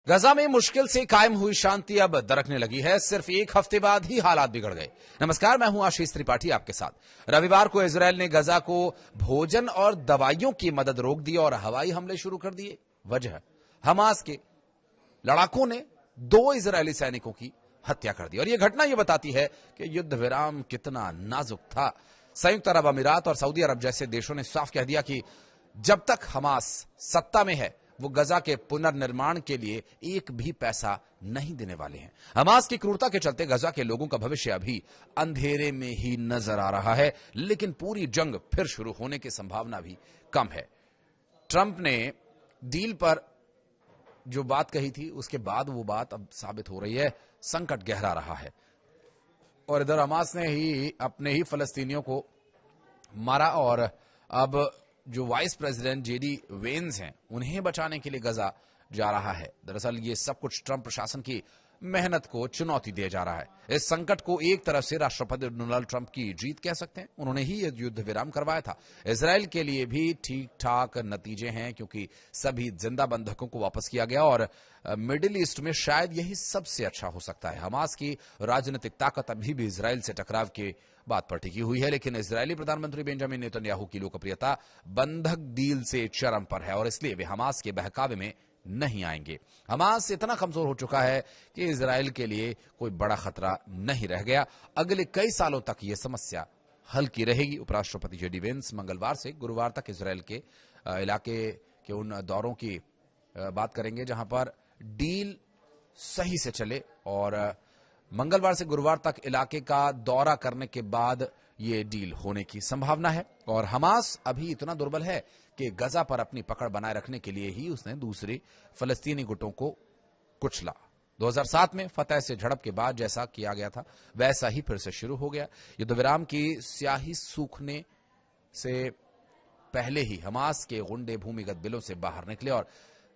गजा में मुश्किल से कायम हुई शांति अब दरकने लगी है। सिर्फ एक हफ्ते बाद ही हालात बिगड़ गए। नमस्कार, मैं हूं आशीष त्रिपाठी आपके साथ। रविवार को इजरायल ने गजा को भोजन और दवाइयों की मदद रोक दी और हवाई हमले शुरू कर दिए। वजह, हमास के लड़ाकों ने 2 इजरायली सैनिकों की हत्या कर दी और यह घटना यह बताती है कि युद्ध विराम कितना नाजुक था। संयुक्त अरब अमीरात और सऊदी अरब जैसे देशों ने साफ कह दिया कि जब तक हमास सत्ता में है वो गजा के पुनर्निर्माण के लिए एक भी पैसा नहीं देने वाले हैं। हमास की क्रूरता के चलते गजा के लोगों का भविष्य अभी अंधेरे में ही नजर आ रहा है, लेकिन पूरी जंग फिर शुरू होने की संभावना भी कम है। ट्रंप ने डील पर जो बात कही थी उसके बाद वो बात अब साबित हो रही है। संकट गहरा रहा है और इधर हमास ने ही अपने ही फलस्तीनियों को मारा और अब जो वाइस प्रेसिडेंट जेडी वेंस हैं उन्हें बचाने के लिए गजा जा रहा है। दरअसल ये सब कुछ ट्रंप प्रशासन की मेहनत को चुनौती दिया जा रहा है। इस संकट को एक तरफ से राष्ट्रपति डोनाल्ड ट्रंप की जीत कह सकते हैं। उन्होंने ही यह युद्ध विराम करवाया था। इजराइल के लिए भी ठीक ठाक नतीजे हैं क्योंकि सभी जिंदा बंधकों को वापस किया गया और मिडिल ईस्ट में शायद यही सबसे अच्छा हो सकता है। हमास की राजनीतिक ताकत अभी भी इजराइल से टकराव के बात पर टिकी हुई है, लेकिन इजरायली प्रधानमंत्री बेंजामिन नेतन्याहू की लोकप्रियता बंधक डील से चरम पर है और इसलिए वे हमास के बहकावे में नहीं आएंगे। हमास इतना कमजोर हो चुका है कि इजराइल के लिए कोई बड़ा खतरा नहीं रह गया। अगले कई सालों तक यह समस्या हल की रहेगी। उपराष्ट्रपति जेडी वेंस मंगलवार से गुरुवार तक इजराइल के इलाके के उन दौरों की बात करेंगे जहां पर डील सही से चले और मंगलवार से गुरुवार तक इलाके का दौरा करने के बाद ये डील होने की संभावना है। और हमास अभी इतना दुर्बल है कि गजा पर अपनी पकड़ बनाए रखने के लिए ही उसने दूसरे फलस्तीनी गुटों को कुचला। 2007 में फतह से झड़प के बाद जैसा किया गया था वैसा ही फिर से शुरू हो गया। युद्ध विराम की स्याही सूखने से पहले ही हमास के गुंडे भूमिगत बिलों से बाहर निकले और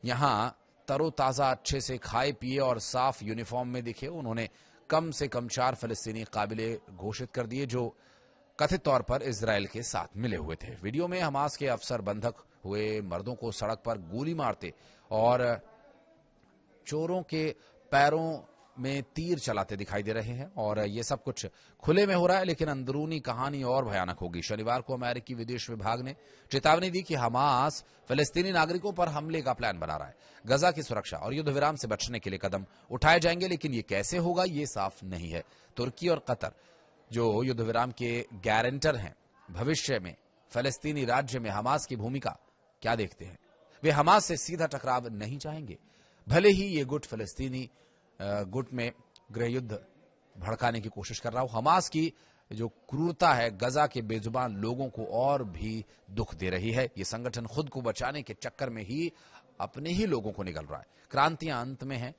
यहां तरोताजा अच्छे से खाए पिए और साफ यूनिफॉर्म में दिखे। उन्होंने कम से कम 4 फलस्तीनी काबिले घोषित कर दिए जो कथित तौर पर इजराइल के साथ मिले हुए थे। वीडियो में हमास के अफसर बंधक हुए मर्दों को सड़क पर गोली मारते और चोरों के पैरों में तीर चलाते दिखाई दे रहे हैं और यह सब कुछ खुले में हो रहा है, लेकिन अंदरूनी कहानी और भयानक होगी। शनिवार को अमेरिकी विदेश विभाग ने चेतावनी दी कि हमास फलस्तीनी नागरिकों पर हमले का प्लान बना रहा है। गजा की सुरक्षा और युद्ध विराम से बचने के लिए कदम उठाए जाएंगे, लेकिन ये कैसे होगा ये साफ नहीं है। तुर्की और कतर जो युद्ध विराम के गारंटर हैं, भविष्य में फलस्तीनी राज्य में हमास की भूमिका क्या देखते हैं? वे हमास से सीधा टकराव नहीं चाहेंगे, भले ही ये गुट फलस्तीनी गुट में गृह युद्ध भड़काने की कोशिश कर रहा हो। हमास की जो क्रूरता है गजा के बेजुबान लोगों को और भी दुख दे रही है। ये संगठन खुद को बचाने के चक्कर में ही अपने ही लोगों को निगल रहा है। क्रांतियां अंत में हैं,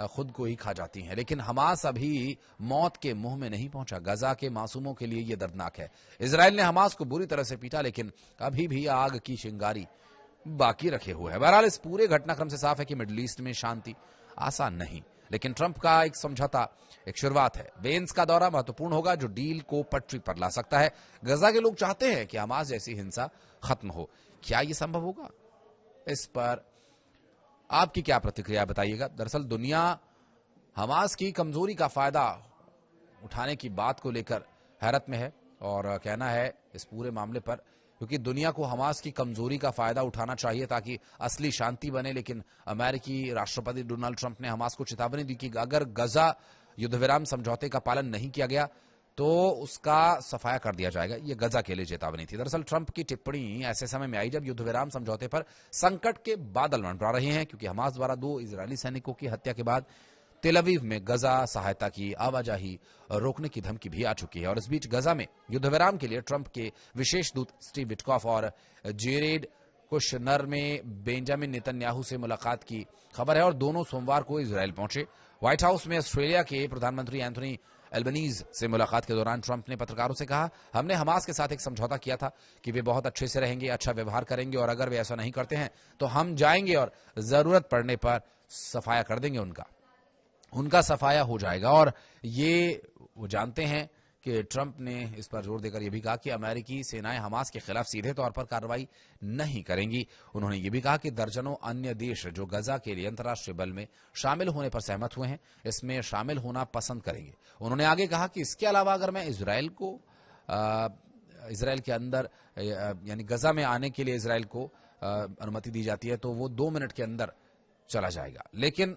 खुद को ही खा जाती हैं, लेकिन हमास अभी मौत के मुंह में नहीं पहुंचा। गजा के मासूमों के लिए यह दर्दनाक है। इजराइल ने हमास को बुरी तरह से पीटा, लेकिन अभी भी आग की चिंगारी बाकी रखे हुए है। बहरहाल इस पूरे घटनाक्रम से साफ है कि मिडिल ईस्ट में शांति आसान नहीं, लेकिन ट्रंप का एक समझौता एक शुरुआत है। वेंस का दौरा महत्वपूर्ण होगा जो डील को पटरी पर ला सकता है। गजा के लोग चाहते हैं कि हमास जैसी हिंसा खत्म हो। क्या यह संभव होगा? इस पर आपकी क्या प्रतिक्रिया बताइएगा। दरअसल दुनिया हमास की कमजोरी का फायदा उठाने की बात को लेकर हैरत में है और कहना है इस पूरे मामले पर, क्योंकि दुनिया को हमास की कमजोरी का फायदा उठाना चाहिए ताकि असली शांति बने। लेकिन अमेरिकी राष्ट्रपति डोनाल्ड ट्रंप ने हमास को चेतावनी दी कि अगर गजा युद्ध विराम समझौते का पालन नहीं किया गया तो उसका सफाया कर दिया जाएगा। यह गजा के लिए चेतावनी थी। दरअसल ट्रंप की टिप्पणी ऐसे समय में आई जब युद्ध विराम समझौते पर संकट के बादल मंडरा रहे हैं, क्योंकि हमास द्वारा 2 इजरायली सैनिकों की हत्या के बाद तेल अवीव में गजा सहायता की आवाजाही रोकने की धमकी भी आ चुकी है। और इस बीच गजा में युद्ध विराम के लिए ट्रंप के विशेष दूत स्टीव विटकॉफ और जेरेड कुशनर में बेंजामिन नेतन्याहू से मुलाकात की खबर है और दोनों सोमवार को इजराइल पहुंचे। व्हाइट हाउस में ऑस्ट्रेलिया के प्रधानमंत्री एंथोनी एल्बनीज से मुलाकात के दौरान ट्रंप ने पत्रकारों से कहा, हमने हमास के साथ एक समझौता किया था कि वे बहुत अच्छे से रहेंगे, अच्छा व्यवहार करेंगे और अगर वे ऐसा नहीं करते हैं तो हम जाएंगे और जरूरत पड़ने पर सफाया कर देंगे। उनका सफाया हो जाएगा। और ये वो जानते हैं कि ट्रंप ने इस पर जोर देकर यह भी कहा कि अमेरिकी सेनाएं हमास के खिलाफ सीधे तौर पर कार्रवाई नहीं करेंगी। उन्होंने यह भी कहा कि दर्जनों अन्य देश जो गजा के लिए अंतर्राष्ट्रीय बल में शामिल होने पर सहमत हुए हैं, इसमें शामिल होना पसंद करेंगे। उन्होंने आगे कहा कि इसके अलावा अगर मैं इसराइल के अंदर यानी गजा में आने के लिए इसराइल को अनुमति दी जाती है तो वो 2 मिनट के अंदर चला जाएगा, लेकिन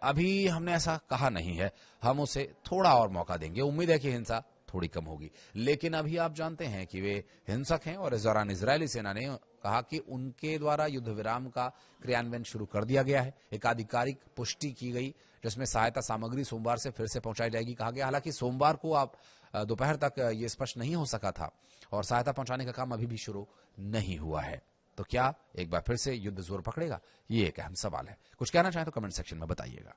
अभी हमने ऐसा कहा नहीं है। हम उसे थोड़ा और मौका देंगे। उम्मीद है कि हिंसा थोड़ी कम होगी, लेकिन अभी आप जानते हैं कि वे हिंसक हैं और इस दौरान इजरायली सेना ने कहा कि उनके द्वारा युद्ध विराम का क्रियान्वयन शुरू कर दिया गया है। एक आधिकारिक पुष्टि की गई जिसमें सहायता सामग्री सोमवार से फिर से पहुंचाई जाएगी, कहा गया। हालांकि सोमवार को आप दोपहर तक ये स्पष्ट नहीं हो सका था और सहायता पहुंचाने का काम अभी भी शुरू नहीं हुआ है। तो क्या एक बार फिर से युद्ध जोर पकड़ेगा? ये एक अहम सवाल है। कुछ कहना चाहें तो कमेंट सेक्शन में बताइएगा।